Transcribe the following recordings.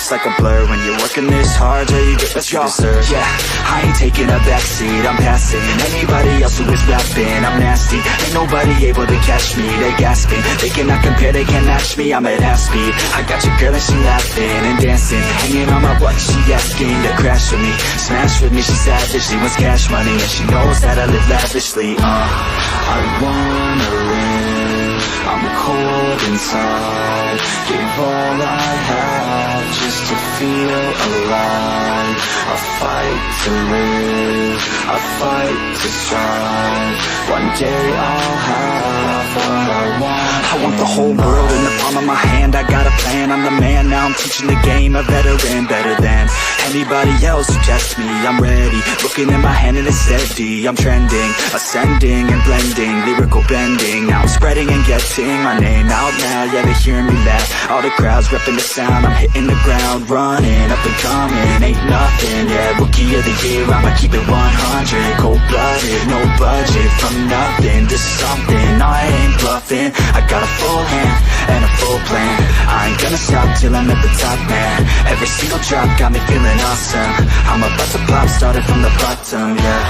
life's like a blur. When you're working this hard, yeah, you get what you deserve. Yeah, I ain't taking a backseat, I'm passing anybody else who is rapping. I'm nasty, ain't nobody able to catch me. They gasping, they cannot compare, they can't match me. I'm at half speed, I got your girl and she laughing and dancing, hanging on my butt, she asking to crash with me, smash with me. She savage, she wants cash money, and she knows that I live lavishly. I wanna win, I'm cold inside, give all I have just to feel alive. I fight to live, I fight to strive. One day I'll have what I want. I want the whole world in the palm of my hand. I got a plan, I'm the man. Now I'm teaching the game, a veteran, better than anybody else who tests me. I'm ready, looking in my hand and it's steady. I'm trending, ascending and blending, lyrical bending. Now I'm spreading and getting my name out now. Yeah, they hearing me laugh, all the crowds repping the sound. I'm hitting the ground, running, up and coming, ain't nothing. Yeah, rookie of the year, I'ma keep it 100. Cold-blooded, no budget, from nothing to something. I ain't bluffing, I got a full hand and a full plan. I ain't gonna stop till I'm at the top, man. Every single drop got me feeling awesome. I'm about to pop, started from the bottom, yeah.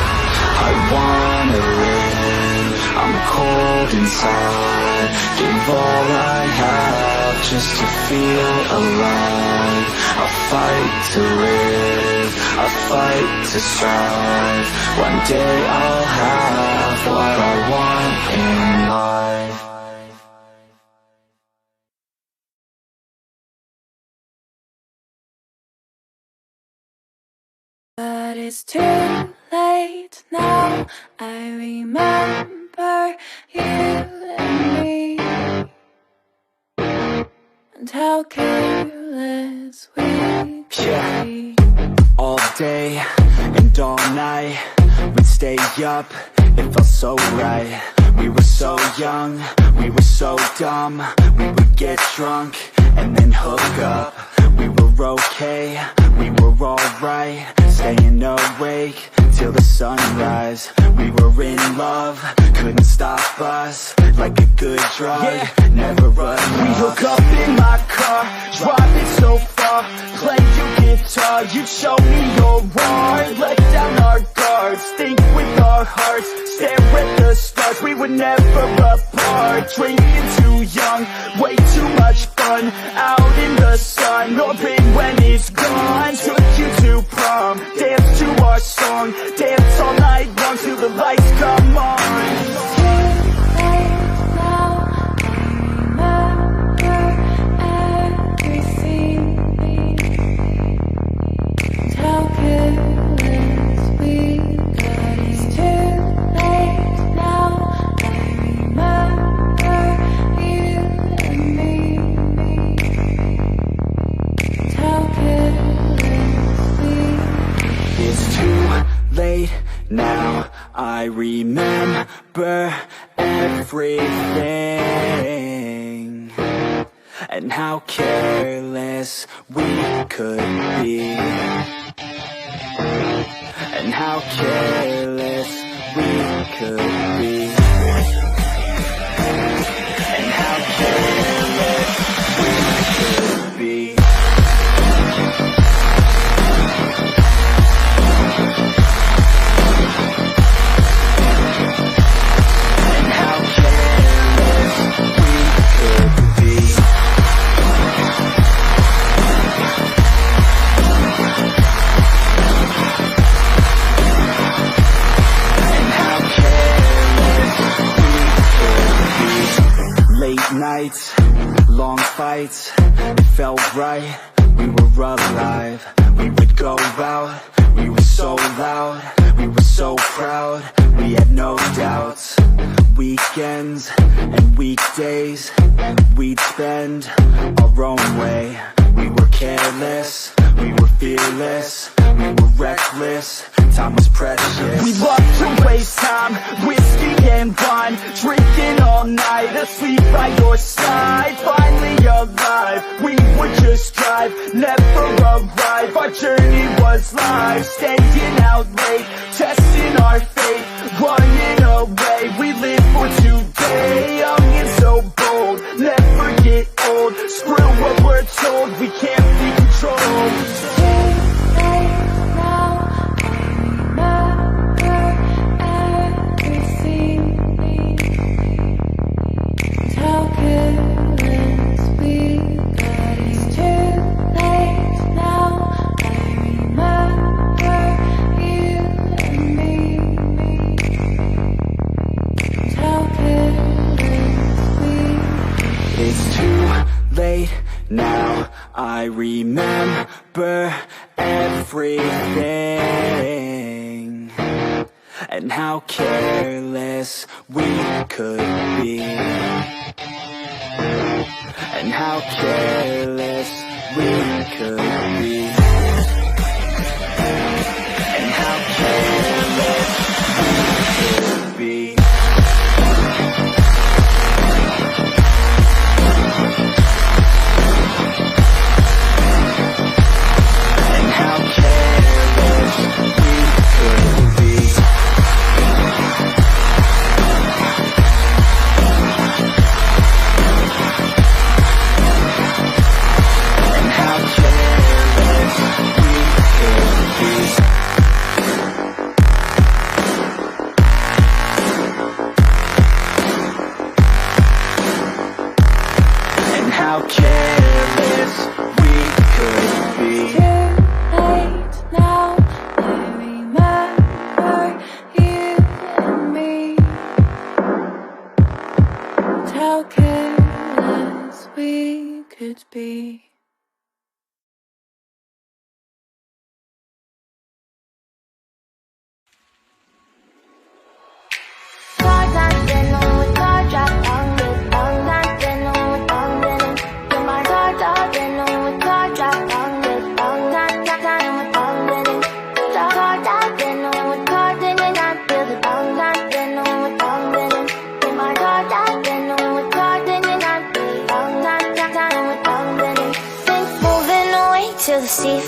I wanna live, I'm cold inside, give all I have just to feel alive. I fight to live, I fight to strive. One day I'll have what I want in life. But it's too late now, I remember you and me, and how careless we could be. All day and all night, we'd stay up, it felt so right. We were so young, we were so dumb. We would get drunk and then hook up. We were okay, we were alright, staying awake till the sunrise. We were in love, couldn't stop us, like a good drug, never run off. We hook up in my car, driving so far, play your guitar, you show me your art. Let down our guards, think with our hearts, stare at the stars. We were never apart, drinking too young, way too much fun, out in the sun, no pain when it's gone. Took you to prom, dance to our song, dance all night long till the lights come on. Now I remember everything, and how careless we could be, and how careless we could be, and how careless we could be. Nights, long fights, it felt right, we were alive. We would go out, we were so loud, we were so proud, we had no doubts. Weekends and weekdays, we'd spend our own way. We were careless, we were fearless, we were reckless, time was precious. We loved to waste time, whiskey and wine, drinking all night, asleep by your side. Finally alive, we would just drive, never arrive. Our journey was live, staying out late, testing our fate, running away. We live for today, young and so bold, never get old. Screw what we're told, we can't be controlled. Now I remember everything, and how careless we could be, and how careless we could be, and how careless we could be.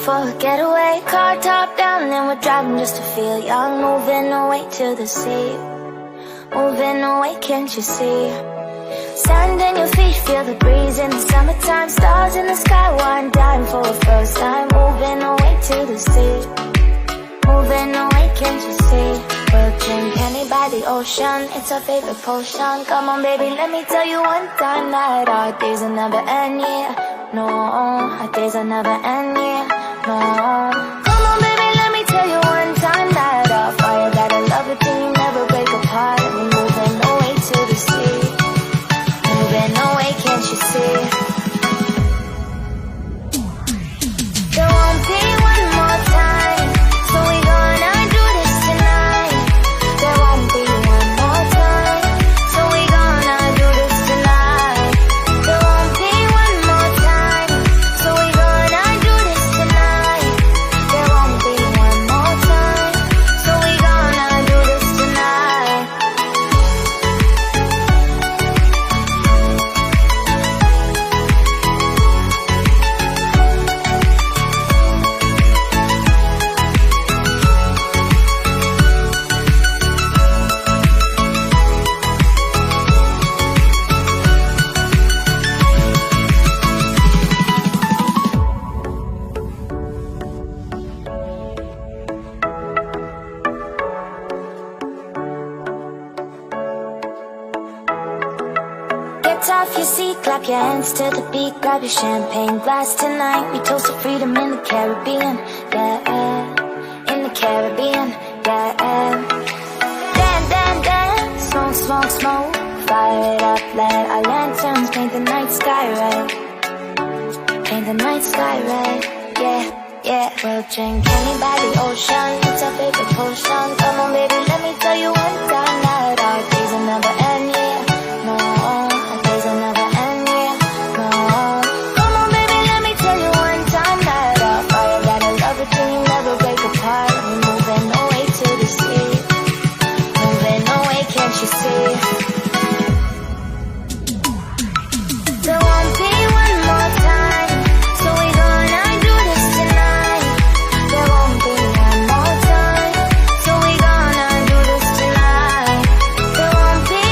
For a getaway, car top down, and we're driving just to feel young. Moving away to the sea, moving away, can't you see? Sand in your feet, feel the breeze in the summertime. Stars in the sky, one dying for a first time. Moving away to the sea, moving away, can't you see? We'll drink honey by the ocean, it's our favorite potion. Come on baby, let me tell you one time that our days will never end, yeah. No, our days will never end, yeah. No. Come on baby, let me tell you one time that our fire got a love it till you never break apart. We're moving away to the sea, moving away, can't you see? There won't be one more time, so we gonna do this tonight. There won't be one more time, so we gonna do this tonight. There won't be one more time, so we gonna do this tonight. There won't be one more time, so we gonna do this tonight. Get off your seat, clap your hands to the beat. Grab your champagne glass tonight. We toast to freedom in the Caribbean, yeah, in the Caribbean, yeah. Dance, dance, dance, smoke, smoke, smoke. Fire it up, let our lanterns paint the night sky red. Paint the night sky red, yeah, yeah. We'll drink honey by the ocean, it's our favorite potion. Come on baby, let me tell you one time that our days will never end, yeah. No, our days will never end, yeah. No. Come on baby, let me tell you one time that our fire got a love it till you never break apart. We're moving away to the sea, moving away, can't you see? There won't be one more time, so we gonna do this tonight. There won't be one more time, so we gonna do this tonight. There won't be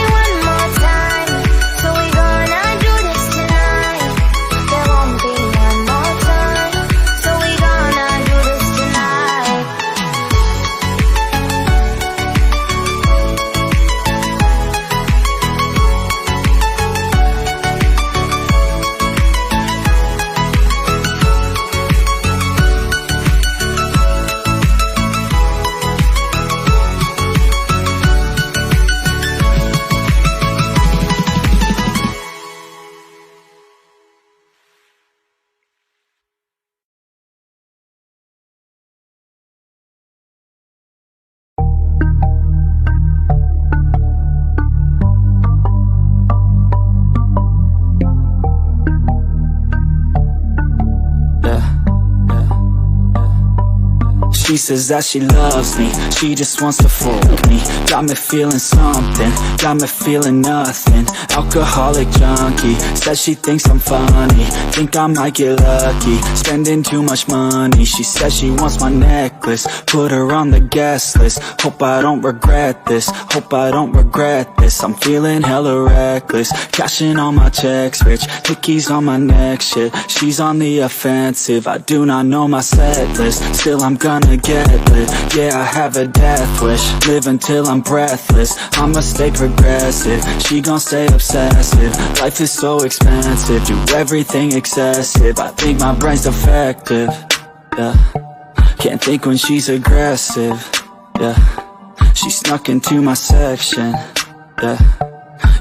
She says that she loves me, she just wants to fool me. Got me feeling something, got me feeling nothing. Alcoholic junkie, says she thinks I'm funny. Think I might get lucky, spending too much money. She says she wants my necklace, put her on the guest list. Hope I don't regret this, hope I don't regret this. I'm feeling hella reckless, cashing all my checks rich. Hickeys on my neck, shit, she's on the offensive. I do not know my set list, still I'm gonna get lit. Yeah, I have a death wish, live until I'm breathless. I'ma stay progressive, she gon' stay obsessive. Life is so expensive, do everything excessive. I think my brain's defective, yeah. Can't think when she's aggressive, yeah. She snuck into my section, yeah.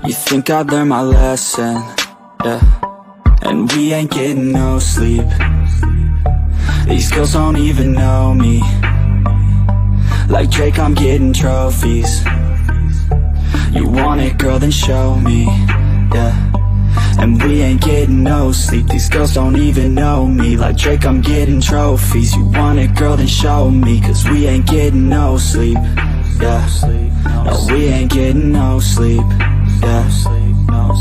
You think I'd learn my lesson, yeah. And we ain't getting no sleep. These girls don't even know me. Like Drake, I'm getting trophies. You want it, girl, then show me, yeah. And we ain't getting no sleep. These girls don't even know me. Like Drake, I'm getting trophies. You want it, girl, then show me. Cause we ain't getting no sleep, yeah. No, we ain't getting no sleep, yeah.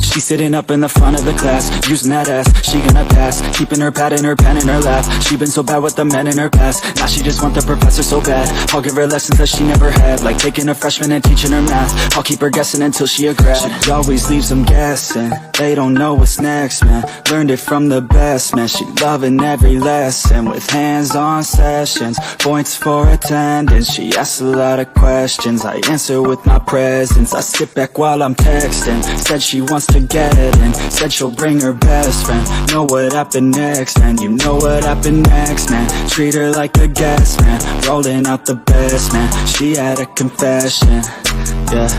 She's sitting up in the front of the class, using that ass, she gonna pass. Keeping her pad and her pen in her lap. She been so bad with the men in her past. Now she just want the professor so bad. I'll give her lessons that she never had, like taking a freshman and teaching her math. I'll keep her guessing until she a grad. She always leaves them guessing, they don't know what's next, man. Learned it from the best, man. She loving every lesson, with hands-on sessions, points for attendance. She asks a lot of questions, I answer with my presence. I sit back while I'm texting, said she wants to get in, said she'll bring her best friend. Know what happened next, man, you know what happened next, man. Treat her like a guest, man, rolling out the best, man. She had a confession, yeah.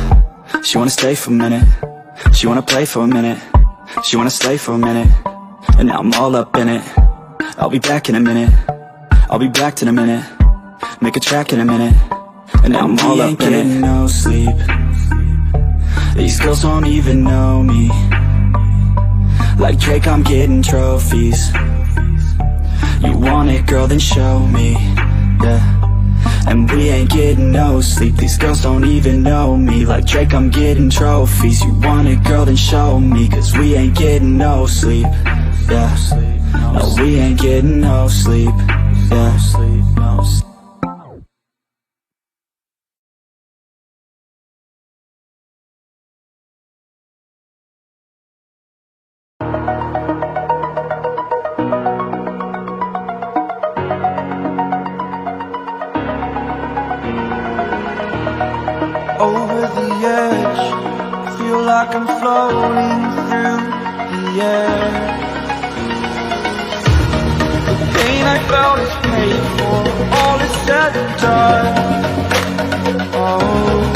She wanna stay for a minute, she wanna play for a minute, she wanna slay for a minute, and now I'm all up in it. I'll be back in a minute, I'll be back in a minute, make a track in a minute, and now I'm all up in it. No sleep, these girls don't even know me. Like Drake, I'm getting trophies. You want it, girl, then show me, yeah. And we ain't getting no sleep. These girls don't even know me. Like Drake, I'm getting trophies. You want it, girl, then show me. Cause we ain't getting no sleep, yeah. No, we ain't getting no sleep, yeah. Over the edge, feel like I'm floating through the air. The pain I felt is paid for, all is said and done. Oh,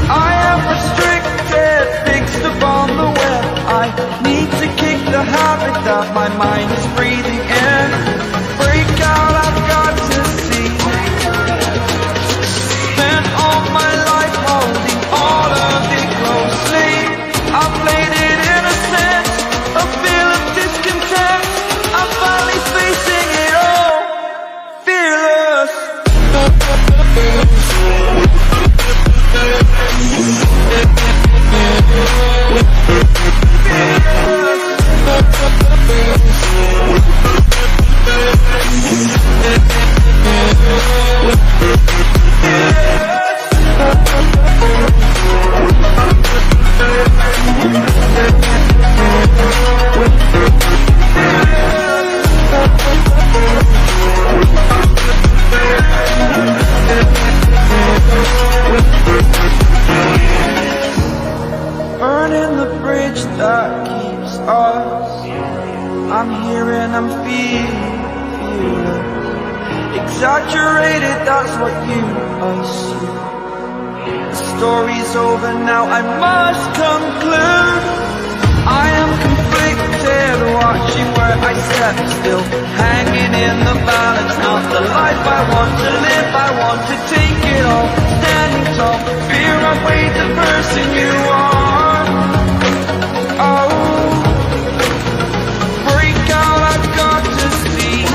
I am restricted, fixed upon the web. I need to kick the habit that my mind is breathing in. Break out, I've got to see. Spent all my life holding all of it closely. I played it innocent, a feel of discontent. I'm finally facing it all, fearless. Burning the bridge that keeps us. I'm here and I'm feeling exaggerated, that's what you assume. The story's over now, I must conclude. I am conflicted, watching where I step still, hanging in the balance. Not the life I want to live, I want to take it all. Standing tall, fear I weighed the person you are. Oh, break out, I've got to see.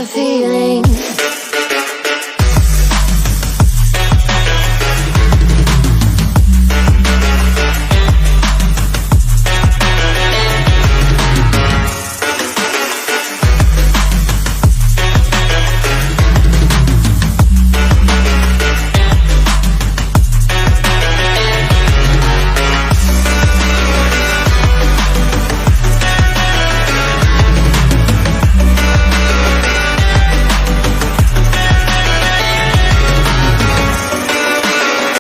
feeling.